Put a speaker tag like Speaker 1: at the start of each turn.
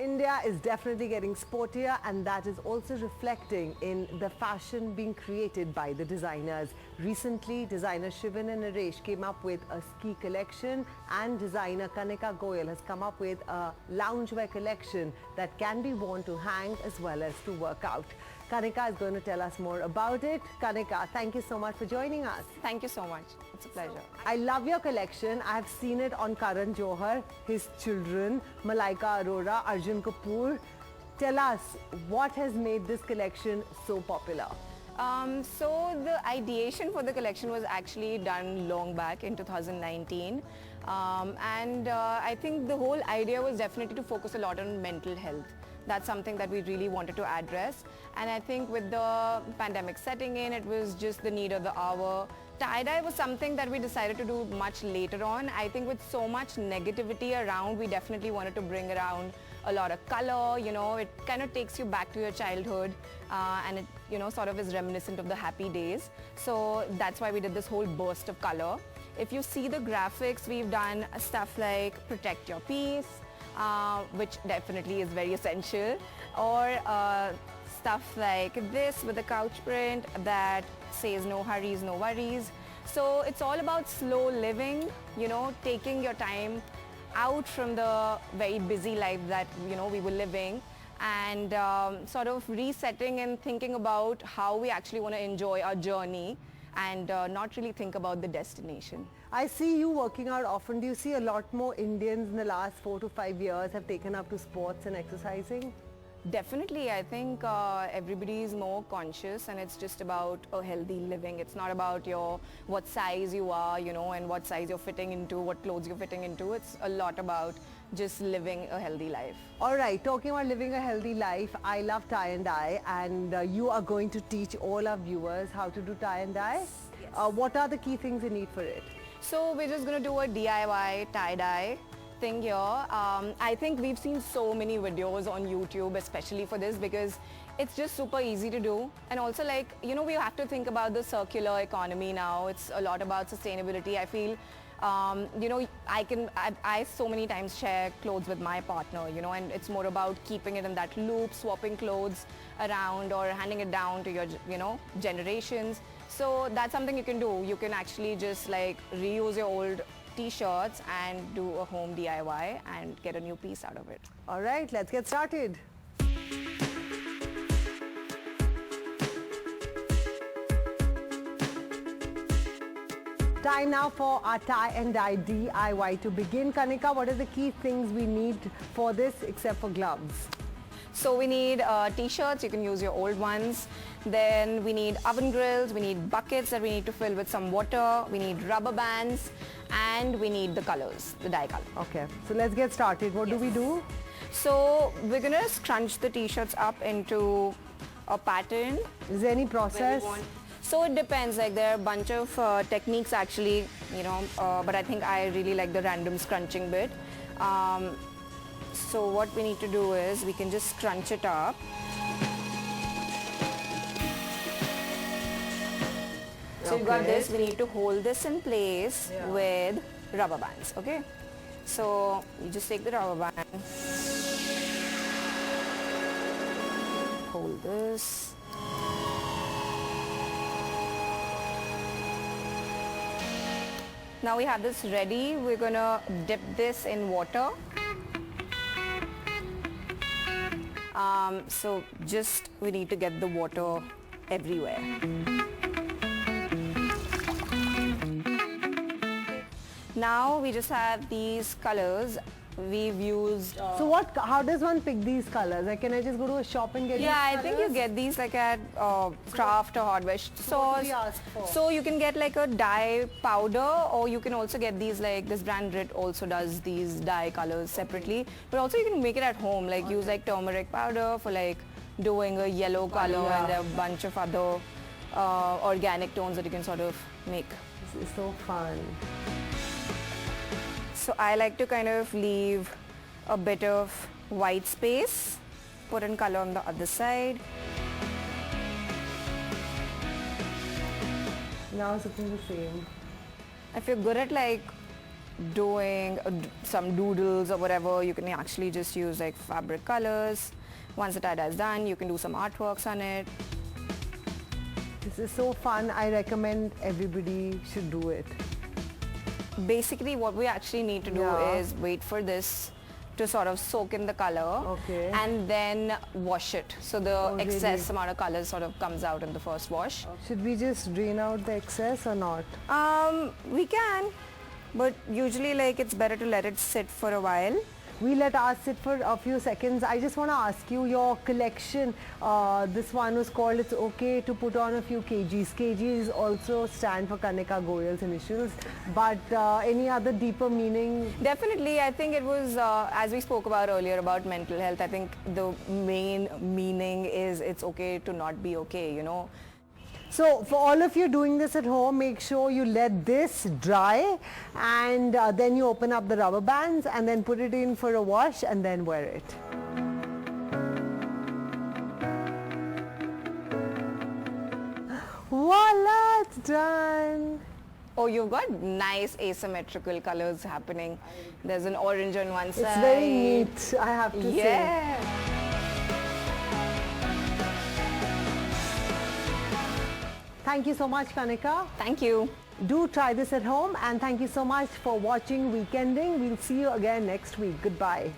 Speaker 1: India is definitely getting sportier, and that is also reflecting in the fashion being created by the designers. Recently, designer Shivan and Naresh came up with a ski collection, and designer Kanika Goyal has come up with a loungewear collection that can be worn to hang as well as to work out. Kanika is going to tell us more about it. Kanika, thank you so much for joining us.
Speaker 2: Thank you so much. It's a pleasure.
Speaker 1: I love your collection. I have seen it on Karan Johar, his children, Malaika Arora, Arjun Kapoor. Tell us, what has made this collection so popular?
Speaker 2: So the ideation for the collection was actually done long back in 2019. I think the whole idea was definitely to focus a lot on mental health. That's something that we really wanted to address. And I think with the pandemic setting in, it was just the need of the hour. Tie-dye was something that we decided to do much later on. I think with so much negativity around, we definitely wanted to bring around a lot of color. You know, it kind of takes you back to your childhood and it, you know, sort of is reminiscent of the happy days. So that's why we did this whole burst of color. If you see the graphics, we've done stuff like protect your peace, which definitely is very essential, or stuff like this with a couch print that says no hurries, no worries. So it's all about slow living, you know, taking your time out from the very busy life that, you know, we were living, and sort of resetting and thinking about how we actually want to enjoy our journey and not really think about the destination.
Speaker 1: I see you working out often. Do you see a lot more Indians in the last 4 to 5 years have taken up to sports and exercising?
Speaker 2: Definitely. I think everybody is more conscious, and it's just about a healthy living. It's not about what size you are, you know, and what size you're fitting into, what clothes you're fitting into. It's a lot about just living a healthy life.
Speaker 1: All right, talking about living a healthy life, I love tie and dye, and you are going to teach all our viewers how to do tie and dye.
Speaker 2: Yes.
Speaker 1: What are the key things you need for it?
Speaker 2: So we're just going to do a DIY tie-dye thing here. I think we've seen so many videos on YouTube, especially for this, because it's just super easy to do. And also, like, you know, we have to think about the circular economy now. It's a lot about sustainability. I feel, you know, I so many times share clothes with my partner, you know, and it's more about keeping it in that loop, swapping clothes around or handing it down to your, you know, generations. So that's something you can do. You can actually just like reuse your old t-shirts and do a home DIY and get a new piece out of it.
Speaker 1: All right, let's get started. Time now for our tie and dye DIY. To begin, Kanika, what are the key things we need for this except for gloves?
Speaker 2: So we need t-shirts. You can use your old ones. Then we need oven grills. We need buckets that we need to fill with some water. We need rubber bands, and we need the colors, the dye color.
Speaker 1: Okay, so let's get started. What do we do?
Speaker 2: So we're gonna scrunch the t-shirts up into a pattern.
Speaker 1: Is there any process?
Speaker 2: So it depends, like there are a bunch of techniques actually, you know, but I think I really like the random scrunching bit. So what we need to do is we can just scrunch it up. So you've got this, we need to hold this in place with rubber bands, okay? So you just take the rubber band, hold this. Now we have this ready. We're gonna dip this in water. So just we need to get the water everywhere. Now we just have these colors. We've used...
Speaker 1: So how does one pick these colors? Like, can I just go to a shop and get these colors?
Speaker 2: I think you get these like at craft or hardware stores.
Speaker 1: What do we ask for?
Speaker 2: So you can get like a dye powder, or you can also get these, like this brand Rit also does these dye colors separately. But also you can make it at home, like use like turmeric powder for like doing a yellow color, and there are a bunch of other organic tones that you can sort of make.
Speaker 1: This is so fun.
Speaker 2: So I like to kind of leave a bit of white space, put in color on the other side.
Speaker 1: Now it's looking the same.
Speaker 2: If you're good at like doing some doodles or whatever, you can actually just use like fabric colors. Once the tie-dye is done, you can do some artworks on it.
Speaker 1: This is so fun. I recommend everybody should do it.
Speaker 2: Basically, what we actually need to do is wait for this to sort of soak in the color and then wash it. So the excess amount of color sort of comes out in the first wash.
Speaker 1: Should we just drain out the excess or not?
Speaker 2: We can, but usually like it's better to let it sit for a while.
Speaker 1: We let ours sit for a few seconds. I just want to ask you, your collection, this one was called It's Okay to Put On a Few kgs. Kgs also stand for Kanika Goyal's initials, but any other deeper meaning?
Speaker 2: Definitely, I think it was, as we spoke about earlier about mental health, I think the main meaning is it's okay to not be okay, you know.
Speaker 1: So for all of you doing this at home, make sure you let this dry and then you open up the rubber bands and then put it in for a wash and then wear it. Voila, it's done.
Speaker 2: Oh, you've got nice asymmetrical colors happening. There's an orange on one side.
Speaker 1: It's very neat, I have to say.
Speaker 2: Yeah.
Speaker 1: Thank you so much, Kanika.
Speaker 2: Thank you.
Speaker 1: Do try this at home and thank you so much for watching Weekending. We'll see you again next week. Goodbye.